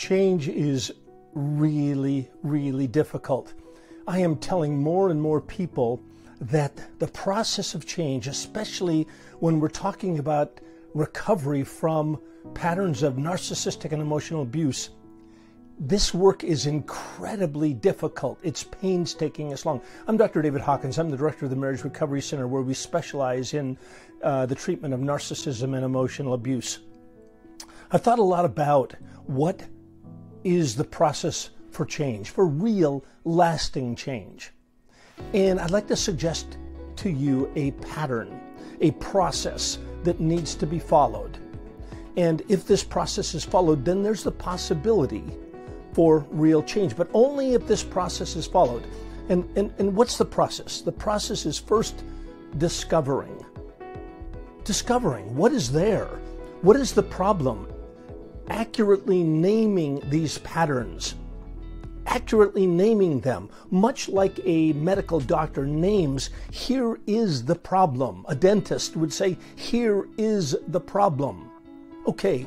Change is really, really difficult. I am telling more and more people that the process of change, especially when we're talking about recovery from patterns of narcissistic and emotional abuse, this work is incredibly difficult. It's painstaking. It's long. I'm Dr. David Hawkins. I'm the director of the Marriage Recovery Center, where we specialize in the treatment of narcissism and emotional abuse. I've thought a lot about what is the process for change, for real, lasting change. And I'd like to suggest to you a pattern, a process that needs to be followed. And if this process is followed, then there's the possibility for real change, but only if this process is followed. And what's the process? The process is first discovering. Discovering what is there, what is the problem, accurately naming these patterns, accurately naming them, much like a medical doctor names, here is the problem. A dentist would say, here is the problem. Okay,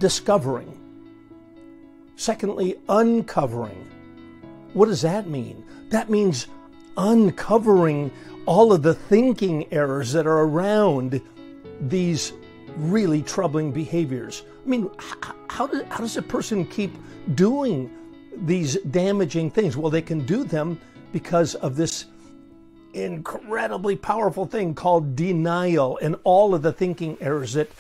discovering. Secondly, uncovering. What does that mean? That means uncovering all of the thinking errors that are around these really troubling behaviors. I mean, how does a person keep doing these damaging things? Well, they can do them because of this incredibly powerful thing called denial and all of the thinking errors that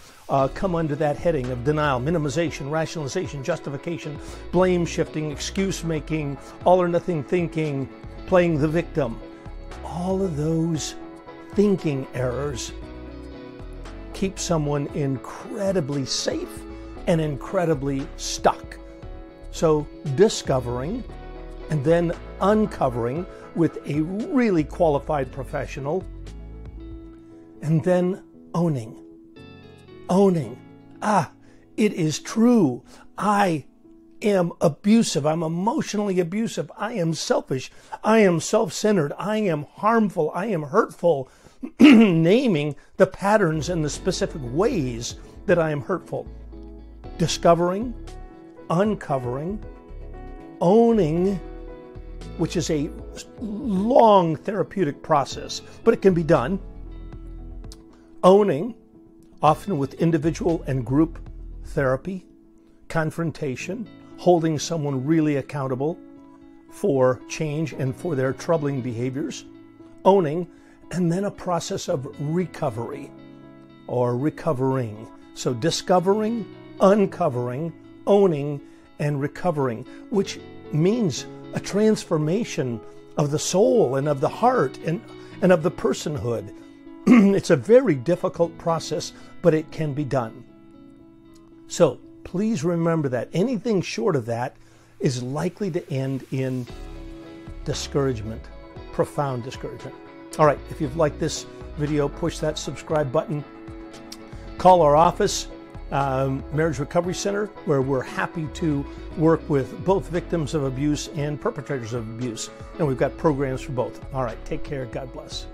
come under that heading of denial, minimization, rationalization, justification, blame shifting, excuse making, all or nothing thinking, playing the victim. All of those thinking errors keep someone incredibly safe and incredibly stuck. So discovering and then uncovering with a really qualified professional, and then owning. Owning. It is true. I am abusive. I'm emotionally abusive. I am selfish. I am self-centered. I am harmful. I am hurtful. Naming the patterns and the specific ways that I am hurtful. Discovering, uncovering, owning, which is a long therapeutic process, but it can be done. Owning, often with individual and group therapy, confrontation, holding someone really accountable for change and for their troubling behaviors. Owning, and then a process of recovery or recovering. So discovering, uncovering, owning, and recovering, which means a transformation of the soul and of the heart and of the personhood. It's a very difficult process, but it can be done. So please remember that anything short of that is likely to end in discouragement, profound discouragement. All right, if you've liked this video, push that subscribe button. Call our office, Marriage Recovery Center, where we're happy to work with both victims of abuse and perpetrators of abuse. And we've got programs for both. All right, take care. God bless.